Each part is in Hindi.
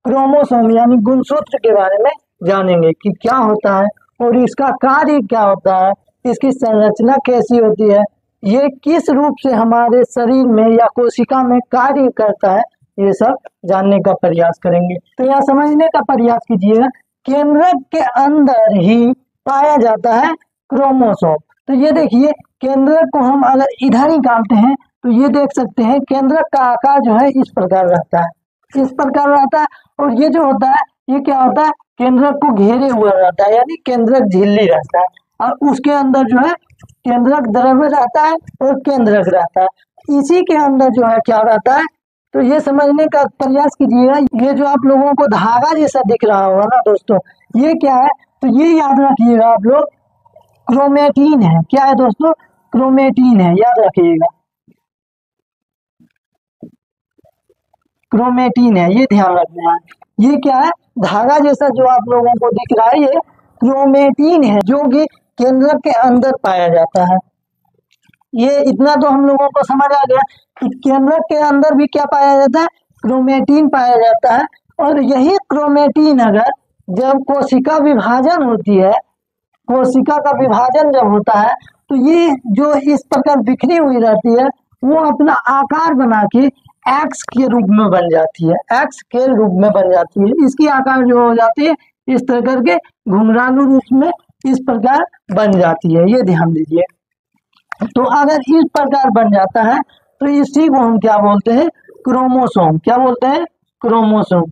क्रोमोसोम यानी गुणसूत्र के बारे में जानेंगे कि क्या होता है और इसका कार्य क्या होता है, इसकी संरचना कैसी होती है, ये किस रूप से हमारे शरीर में या कोशिका में कार्य करता है, ये सब जानने का प्रयास करेंगे। तो यहाँ समझने का प्रयास कीजिएगा, केंद्रक के अंदर ही पाया जाता है क्रोमोसोम। तो ये देखिए, केंद्रक को हम अगर इधर ही निकालते हैं तो ये देख सकते हैं केंद्रक का आकार जो है इस प्रकार रहता है, इस प्रकार रहता है। और ये जो होता है ये क्या होता है, केंद्रक को घेरे हुआ रहता है, यानी केंद्रक झिल्ली रहता है, और उसके अंदर जो है केंद्रक द्रव्य रहता है और केंद्रक रहता है। इसी के अंदर जो है क्या रहता है, तो ये समझने का प्रयास कीजिएगा। ये जो आप लोगों को धागा जैसा दिख रहा होगा ना दोस्तों, ये क्या है, तो ये याद रखिएगा आप लोग, क्रोमेटिन है। क्या है दोस्तों, क्रोमेटिन है, याद रखिएगा, क्रोमेटिन है, ये ध्यान रखना है। ये क्या है, धागा जैसा जो आप लोगों को दिख रहा है, ये क्रोमेटिन है, जो कि केंद्रक के अंदर पाया जाता है। ये इतना तो हम लोगों को समझ आ गया कि केंद्रक के अंदर भी क्या पाया जाता है, क्रोमेटिन पाया जाता है। और यही क्रोमेटिन अगर जब कोशिका विभाजन होती है, कोशिका का विभाजन जब होता है, तो ये जो इस प्रकार बिखरी हुई रहती है, वो अपना आकार बना के एक्स के रूप में बन जाती है, एक्स के रूप में बन जाती है। इसकी आकार जो हो जाती है इस तरह करके घुंघरालू रूप में इस प्रकार बन जाती है, ये ध्यान दीजिए। तो अगर इस प्रकार बन जाता है तो इसी को हम क्या बोलते हैं, क्रोमोसोम। क्या बोलते हैं, क्रोमोसोम।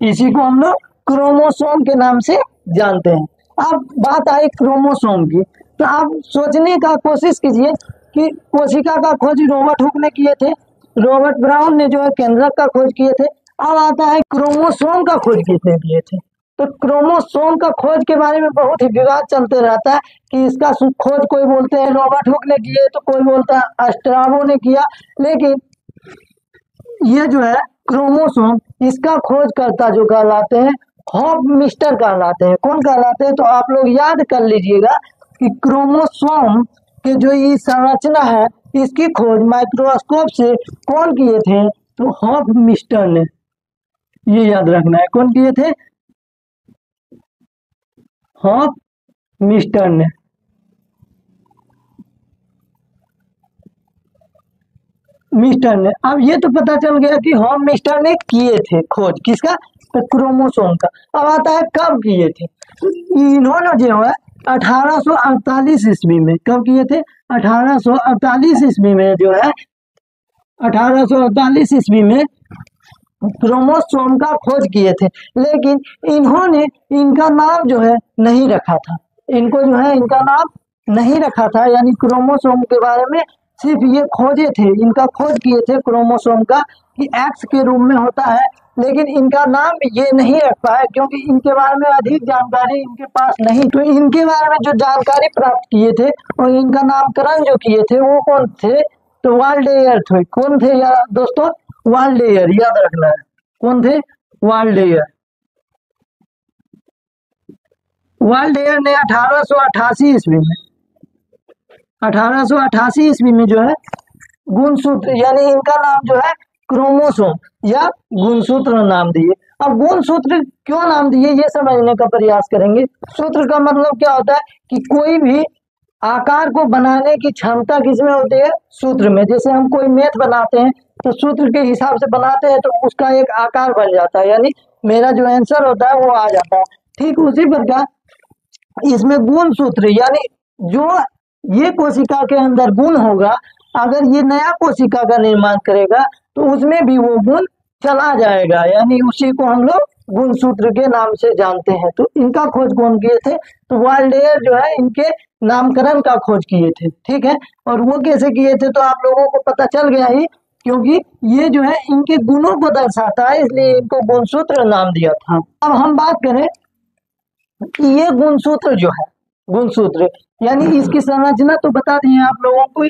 इसी को हम लोग क्रोमोसोम के नाम से जानते हैं। अब बात आई क्रोमोसोम की, तो आप सोचने का कोशिश कीजिए कि कोशिका का खोज रॉबर्ट हुक ने किए थे, रॉबर्ट ब्राउन ने जो है केंद्रक का खोज किए थे। अब आता है क्रोमोसोम का खोज किसने किए थे। तो क्रोमोसोम का खोज के बारे में बहुत ही विवाद चलते रहता है कि इसका खोज कोई बोलते हैं रॉबर्ट हुक ने किए, तो कोई बोलता है स्ट्राबो ने किया। लेकिन ये जो है क्रोमोसोम, इसका खोजकर्ता जो कहलाते हैं हॉफ मिस्टर कहलाते हैं। कौन कहलाते हैं, तो आप लोग याद कर लीजिएगा कि क्रोमोसोम के जो ये संरचना है, इसकी खोज माइक्रोस्कोप से कौन किए थे, तो हॉफ मिस्टर ने। ये याद रखना है, कौन किए थे, हॉफ मिस्टर ने। मिस्टर ने, अब ये तो पता चल गया कि हॉफ मिस्टर ने किए थे खोज, किसका, तो क्रोमोसोम का। अब आता है कब किए थे, इन्होंने जो है 1848 ईस्वी में, कब किए थे, 1848 ईस्वी में जो है, 1848 ईस्वी में क्रोमोसोम का खोज किए थे। लेकिन इन्होंने इनका नाम जो है नहीं रखा था, इनको जो है इनका नाम नहीं रखा था, यानी क्रोमोसोम के बारे में सिर्फ ये खोजे थे, इनका खोज किए थे क्रोमोसोम का कि एक्स के रूप में होता है, लेकिन इनका नाम ये नहीं रख पाए क्योंकि इनके बारे में अधिक जानकारी इनके पास नहीं। तो इनके बारे में जो जानकारी प्राप्त किए थे और इनका नामकरण जो किए थे वो कौन थे, तो वाल्डेयर थे। कौन थे यार दोस्तों, वाल्डेयर, याद रखना है, कौन थे, वाल्डेयर। वाल्डेयर ने 1888 ईस्वी में, 1888 ईस्वी में जो है गुणसूत्र, यानी इनका नाम जो है क्रोमोसोम या गुणसूत्र नाम दिए। अब गुणसूत्र क्यों नाम दिए ये समझने का प्रयास करेंगे। सूत्र का मतलब क्या होता है कि कोई भी आकार को बनाने की क्षमता किसमें होती है, सूत्र में। जैसे हम कोई मैथ बनाते हैं तो सूत्र के हिसाब से बनाते हैं तो उसका एक आकार बन जाता है, यानी मेरा जो आंसर होता है वो आ जाता है। ठीक उसी प्रकार इसमें गुण सूत्र, यानी जो ये कोशिका के अंदर गुण होगा, अगर ये नया कोशिका का निर्माण करेगा तो उसमें भी वो गुण चला जाएगा, यानी उसी को हम लोग गुण सूत्र के नाम से जानते हैं। तो इनका खोज कौन किए थे, तो वाल्डेयर जो है इनके नामकरण का खोज किए थे। ठीक है, और वो कैसे किए थे तो आप लोगों को पता चल गया ही, क्योंकि ये जो है इनके गुणों को दर्शाता है, इसलिए इनको गुणसूत्र नाम दिया था। अब हम बात करें कि ये गुणसूत्र जो है, गुणसूत्र यानी इसकी संरचना तो बता दी है आप लोगों को।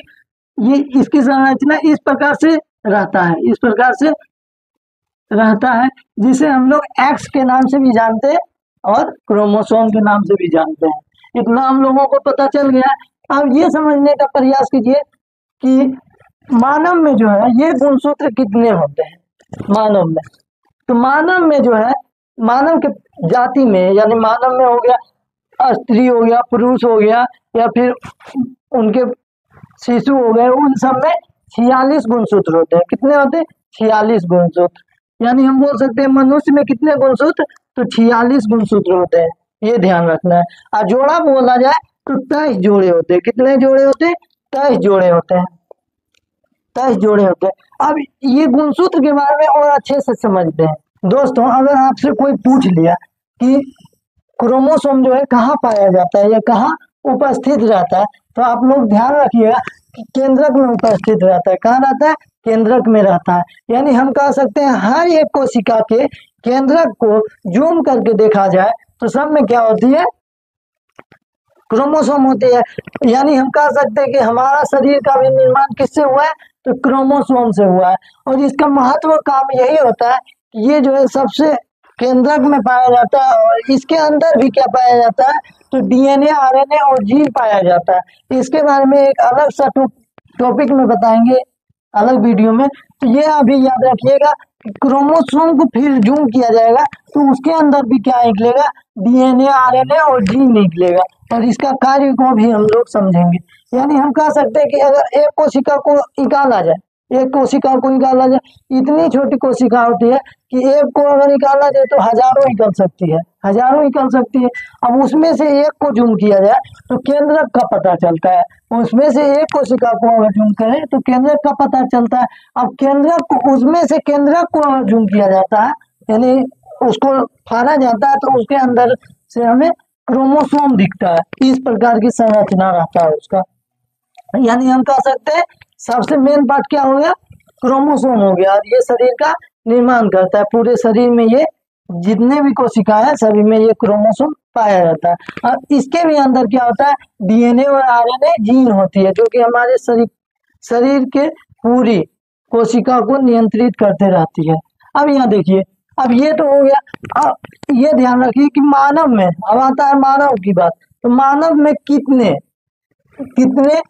ये इसकी संरचना इस प्रकार से रहता है, इस प्रकार से रहता है, जिसे हम लोग एक्स के नाम से भी जानते हैं और क्रोमोसोम के नाम से भी जानते हैं। इतना हम लोगों को पता चल गया। अब ये समझने का प्रयास कीजिए कि मानव में जो है ये गुणसूत्र कितने होते हैं मानव में? तो मानव में जो है, मानव के जाति में, यानी मानव में हो गया, स्त्री हो गया, पुरुष हो गया, या फिर उनके शिशु हो गए, उन सब में 46 गुणसूत्र होते हैं। कितने होते हैं? 46 गुणसूत्र। यानी हम बोल सकते हैं मनुष्य में कितने गुणसूत्र? तो 46 गुणसूत्र होते हैं, ये ध्यान रखना है। और जोड़ा बोला जाए तो 23 जोड़े होते हैं। कितने जोड़े होते हैं? 23 जोड़े होते हैं। 23 जोड़े होते हैं। अब ये गुणसूत्र के बारे में और अच्छे से समझते हैं। दोस्तों, अगर आपसे कोई पूछ लिया कि क्रोमोसोम जो है कहाँ पाया जाता है या कहाँ उपस्थित रहता है, तो आप लोग ध्यान रखिएगा कि केंद्रक में उपस्थित रहता है। कहाँ रहता है? केंद्रक में रहता है। यानी हम कह सकते हैं हर एक कोशिका के केंद्रक को जूम करके देखा जाए तो सब में क्या होती है? क्रोमोसोम होती है। यानी हम कह सकते हैं कि हमारा शरीर का भी निर्माण किससे हुआ है? तो क्रोमोसोम से हुआ है। और इसका महत्व काम यही होता है कि ये जो है सबसे केंद्रक में पाया जाता है। और इसके अंदर भी क्या पाया जाता है? तो डीएनए, आरएनए और जीन पाया जाता है। इसके बारे में एक अलग सा टॉपिक में बताएंगे, अलग वीडियो में। तो ये अभी याद रखिएगा कि क्रोमोसोम को फिर जूम किया जाएगा तो उसके अंदर भी क्या निकलेगा? डीएनए, आरएनए और जीन निकलेगा। और इसका कार्य को भी हम लोग समझेंगे। यानी हम कह सकते हैं कि अगर एक कोशिका को निकाला जाए, एक कोशिका को निकाला जाए, इतनी छोटी कोशिका होती है कि एक को अगर निकाला जाए तो हजारों निकल सकती है, हजारों निकल सकती है। अब उसमें से एक को जूम किया जाए तो केंद्रक का पता चलता है। उसमें से एक कोशिका को अगर जूम करें तो केंद्रक का पता चलता है। अब केंद्रक को, उसमें से केंद्रक को अगर जूम किया जाता है, यानी उसको फाड़ा जाता है, तो उसके अंदर से हमें क्रोमोसोम दिखता है। इस प्रकार की संरचना रहता है उसका। यानी हम कह सकते हैं सबसे मेन पार्ट क्या हो गया? क्रोमोसोम हो गया। और ये शरीर का निर्माण करता है। पूरे शरीर में ये जितने भी कोशिकाएं हैं सभी में ये क्रोमोसोम पाया जाता है। और इसके भी अंदर क्या होता है? डीएनए और आरएनए जीन होती है, जो कि हमारे शरीर के पूरी कोशिका को नियंत्रित करते रहती है। अब यहाँ देखिए, अब ये तो हो गया। अब ये ध्यान रखिए कि मानव में, अब आता है मानव की बात। तो मानव में कितने कितने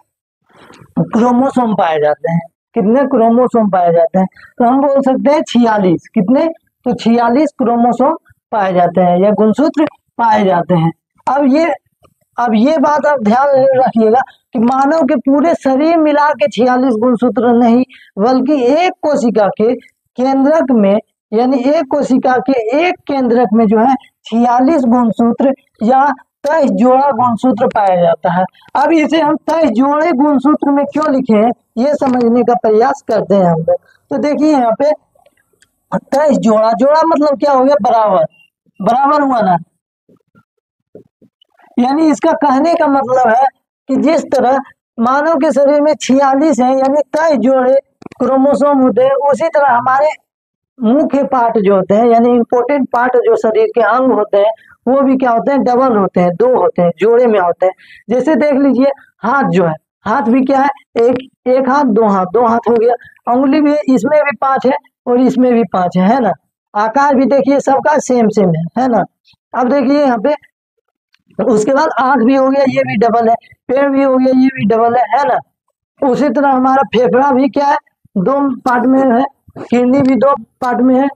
क्रोमोसोम पाए जाते हैं? कितने क्रोमोसोम पाए जाते हैं? तो हम बोल सकते हैं 46। कितने? तो 46 क्रोमोसोम पाए जाते हैं या गुणसूत्र पाए जाते हैं। अब ये बात आप ध्यान रखिएगा कि मानव के पूरे शरीर मिला के 46 गुणसूत्र नहीं, बल्कि एक कोशिका के केंद्रक में, यानी एक कोशिका के एक केंद्रक में जो है 46 गुणसूत्र या 23 जोड़ा गुणसूत्र पाया जाता है। अब इसे हम 23 जोड़े गुणसूत्र में क्यों लिखे हैं, ये समझने का प्रयास करते हैं हम लोग। तो देखिए यहाँ पे 23 जोड़ा, जोड़ा मतलब क्या हो गया? बराबर, बराबर हुआ ना। यानी इसका कहने का मतलब है कि जिस तरह मानव के शरीर में 46 है, यानी 23 जोड़े क्रोमोसोम होते हैं, उसी तरह हमारे मुख्य पार्ट जो होते हैं, यानी इंपॉर्टेंट पार्ट जो शरीर के अंग होते हैं, वो भी क्या होते हैं? डबल होते हैं, दो होते हैं, जोड़े में होते हैं। जैसे देख लीजिए हाथ जो है, हाथ भी क्या है? एक हाथ, दो हाथ, दो हाथ हो गया। उंगली भी, इसमें भी 5 है और इसमें भी 5 है ना। आकार भी देखिए सबका सेम सेम है ना। अब देखिए यहाँ पे, उसके बाद आंख भी हो गया, ये भी डबल है। पैर भी हो गया, ये भी डबल है ना। उसी तरह हमारा फेफड़ा भी क्या है? 2 पार्ट में है। किडनी भी 2 पार्ट में है।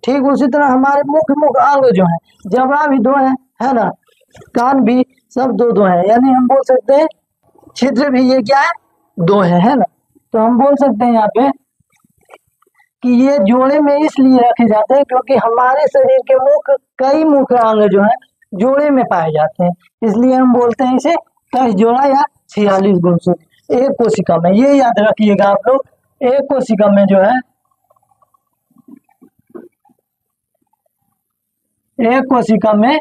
ठीक उसी तरह हमारे मुख्य अंग जो है, जबड़ा भी 2 है ना। कान भी, सब 2 है। यानी हम बोल सकते हैं छिद्र भी ये क्या है? 2 है ना। तो हम बोल सकते हैं यहाँ पे कि ये जोड़े में इसलिए रखे जाते हैं क्योंकि हमारे शरीर के कई मुख्य अंग जो है जोड़े में पाए जाते हैं, इसलिए हम बोलते हैं इसे 23 जोड़ा या 46 गुणसूत्र एक कोशिका में। ये याद रखिएगा आप लोग, एक कोशिका में जो है, एक कोशिका में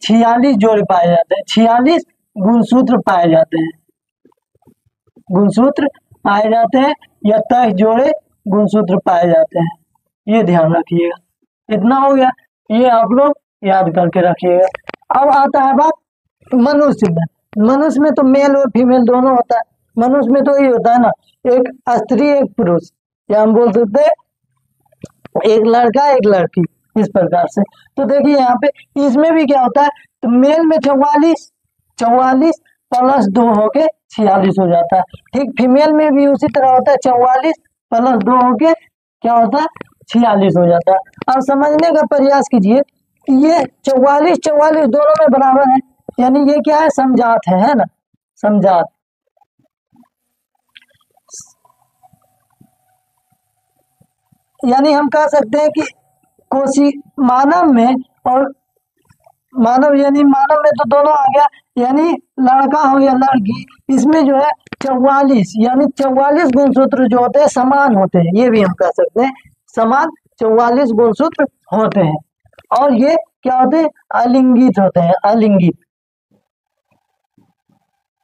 46 जोड़े पाए जाते हैं, 46 गुणसूत्र पाए जाते हैं, गुणसूत्र पाए जाते हैं या 23 जोड़े गुणसूत्र पाए जाते हैं। ये ध्यान रखिएगा। इतना हो गया, ये आप लोग याद करके रखिएगा। अब आता है बात मनुष्य में। मनुष्य में तो मेल और फीमेल दोनों होता है। मनुष्य में तो ये होता है ना, एक स्त्री एक पुरुष, या हम बोल सकते हैं एक लड़का एक लड़की, इस प्रकार से। तो देखिए यहाँ पे इसमें भी क्या होता है? तो मेल में 44 प्लस 2 होके 46 हो जाता है। ठीक फीमेल में भी उसी तरह होता है, 44 प्लस 2 होके क्या होता है, 46 हो जाता है। अब समझने का प्रयास कीजिए कि ये 44 44 दोनों में बराबर है, यानी ये क्या है, समजात है ना, समजात। यानी हम कह सकते हैं कि कोशी मानव में और मानव, यानी मानव में तो दोनों आ गया, यानी लड़का हो या लड़की, इसमें जो है 44 यानी 44 गुणसूत्र जो होते हैं समान होते हैं, ये भी हम कह सकते हैं, समान 44 गुणसूत्र होते हैं। और ये क्या होते हैं, अलिंगित होते हैं, अलिंगित,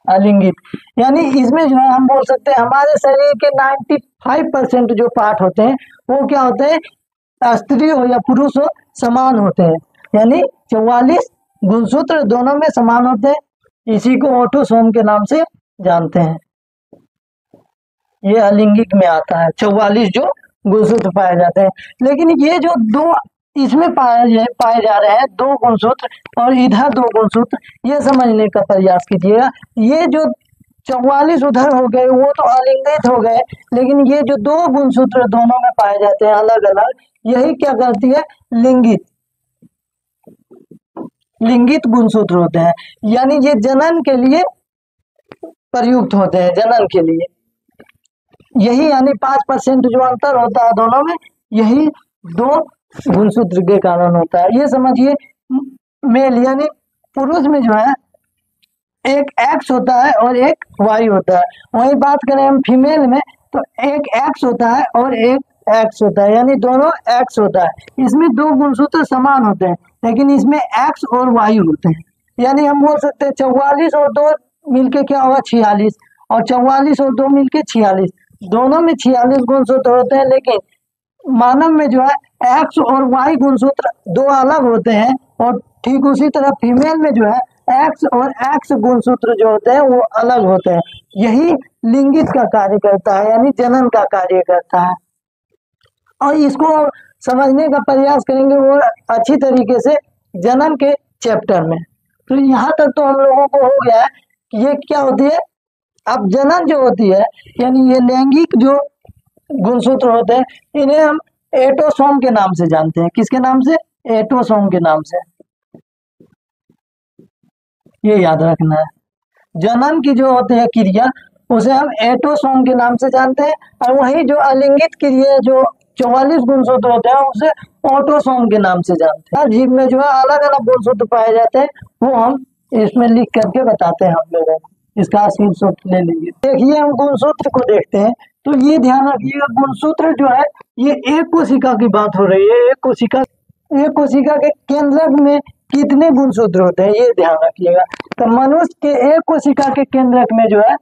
अलिंगित। यानी इसमें जो है हम बोल सकते हैं हमारे शरीर के 95% जो पार्ट होते हैं वो क्या होते हैं, स्त्री हो या पुरुष हो समान होते हैं, यानी 44 गुणसूत्र दोनों में समान होते हैं। इसी को ऑटोसोम के नाम से जानते हैं। ये अलिंगिक में आता है 44 जो गुणसूत्र पाए जाते हैं। लेकिन ये जो दो इसमें पाए जा रहे हैं, दो गुणसूत्र और इधर दो गुणसूत्र, ये समझने का प्रयास कीजिएगा। ये जो 44 उधर हो गए वो तो अलिंगित हो गए, लेकिन ये जो दो गुणसूत्र दोनों में पाए जाते हैं अलग अलग, यही क्या करती है, लिंगित, लिंगित गुणसूत्र होते हैं। यानी ये जनन के लिए प्रयुक्त होते हैं, जनन के लिए। यही यानी 5% जो अंतर होता है दोनों में, यही दो गुणसूत्र के कारण होता है। ये समझिए, मेल यानी पुरुष में जो है एक एक्स होता है और एक वाई होता है। वही बात करें हम फीमेल में तो एक एक्स होता है और एक एक्स होता है, यानी दोनों एक्स होता है। इसमें दो गुणसूत्र समान होते हैं, लेकिन इसमें एक्स और वाई होते हैं। यानी हम बोल सकते हैं 44 और 2 मिलके क्या होगा, 46, और 44 और 2 मिलके 46, दोनों में 46 गुणसूत्र होते हैं। लेकिन मानव में जो है एक्स और वाई गुणसूत्र दो अलग होते हैं, और ठीक उसी तरह फीमेल में जो है एक्स और एक्स गुणसूत्र जो होते हैं वो अलग होते हैं। यही लिंगित का कार्य करता है, यानी जनन का कार्य करता है। और इसको समझने का प्रयास करेंगे वो अच्छी तरीके से जनन के चैप्टर में। तो यहाँ तक तो हम लोगों को हो गया है कि ये क्या होती है। अब जनन जो होती है, यानी ये लैंगिक जो गुणसूत्र होते हैं, इन्हें हम एटोसोम के नाम से जानते हैं। किसके नाम से, एटोसोम के नाम से, ये याद रखना है। जनन की जो होती है क्रिया, उसे हम एटोसोम के नाम से जानते हैं, और वही जो अलिंगित क्रिया जो 44 गुणसूत्र होते हैं उसे ऑटोसोम के नाम से जानते हैं। हर जीव में जो है अलग अलग गुणसूत्र पाए जाते हैं, वो हम इसमें लिख करके बताते हैं हम लोगों को। इसका स्क्रीनशॉट ले लीजिए। देखिए हम गुणसूत्र को देखते हैं, तो ये ध्यान रखिएगा, गुणसूत्र जो है ये एक कोशिका की बात हो रही है। एक कोशिका के केंद्रक में कितने गुणसूत्र होते हैं, ये ध्यान रखिएगा। तो मनुष्य के एक कोशिका के केंद्रक में जो है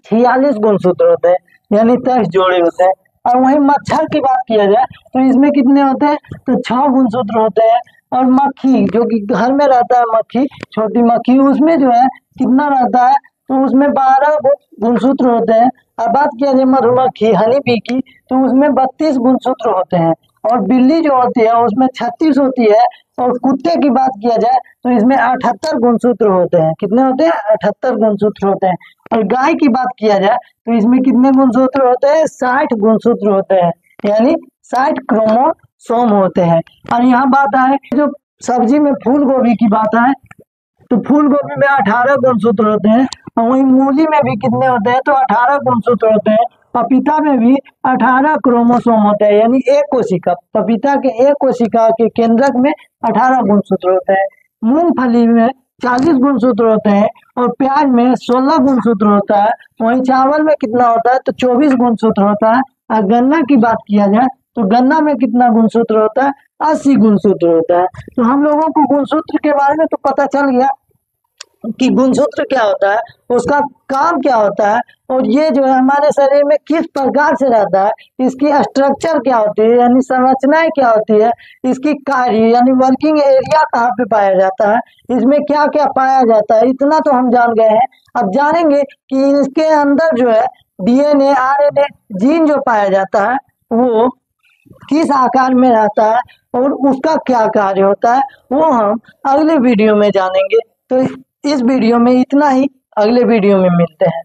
46 गुणसूत्र होते हैं, यानी 23 जोड़े होते हैं। और वहीं मच्छर की बात किया जाए तो इसमें कितने होते हैं, तो 6 गुणसूत्र होते हैं। और मक्खी जो कि घर में रहता है, मक्खी, छोटी मक्खी, उसमें जो है कितना रहता है, तो उसमें 12 गुणसूत्र होते हैं। और बात किया जाए मधुमक्खी, हनी बी की, तो उसमें 32 गुणसूत्र होते हैं। और बिल्ली जो होती है उसमें 36 होती है। और कुत्ते की बात किया जाए तो इसमें 78 गुणसूत्र होते हैं। कितने होते हैं, 78 गुणसूत्र होते हैं। और गाय की बात किया जाए तो इसमें कितने गुणसूत्र होते हैं, 60 गुणसूत्र होते हैं, यानी 60 क्रोमोसोम होते हैं। और यहाँ बात आए जो सब्जी में फूल गोभी की बात आए, तो फूल गोभी में 18 गुणसूत्र होते हैं। और वही मूली में भी कितने होते हैं, तो 18 गुणसूत्र होते हैं। पपीता में भी 18 क्रोमोसोम होते हैं, यानी एक कोशिका, पपीता के एक कोशिका के केंद्रक में 18 गुणसूत्र होते हैं। मूंगफली में 40 गुणसूत्र होते हैं, और प्याज में 16 गुणसूत्र होता है। वहीं चावल में कितना होता है, तो 24 गुणसूत्र होता है। और गन्ना की बात किया जाए तो गन्ना में कितना गुणसूत्र होता है, 80 गुणसूत्र होता है। तो हम लोगों को गुणसूत्र के बारे में तो पता चल गया कि गुणसूत्र क्या होता है, उसका काम क्या होता है, और ये जो है हमारे शरीर में किस प्रकार से रहता है, इसकी स्ट्रक्चर क्या होती है, यानी संरचनाएं क्या होती है, इसकी कार्य यानी वर्किंग एरिया कहाँ पे पाया जाता है, इसमें क्या क्या पाया जाता है, इतना तो हम जान गए हैं। अब जानेंगे कि इसके अंदर जो है डीएनए, आरएनए, जीन जो पाया जाता है वो किस आकार में रहता है और उसका क्या कार्य होता है, वो हम अगले वीडियो में जानेंगे। तो इस वीडियो में इतना ही, अगले वीडियो में मिलते हैं।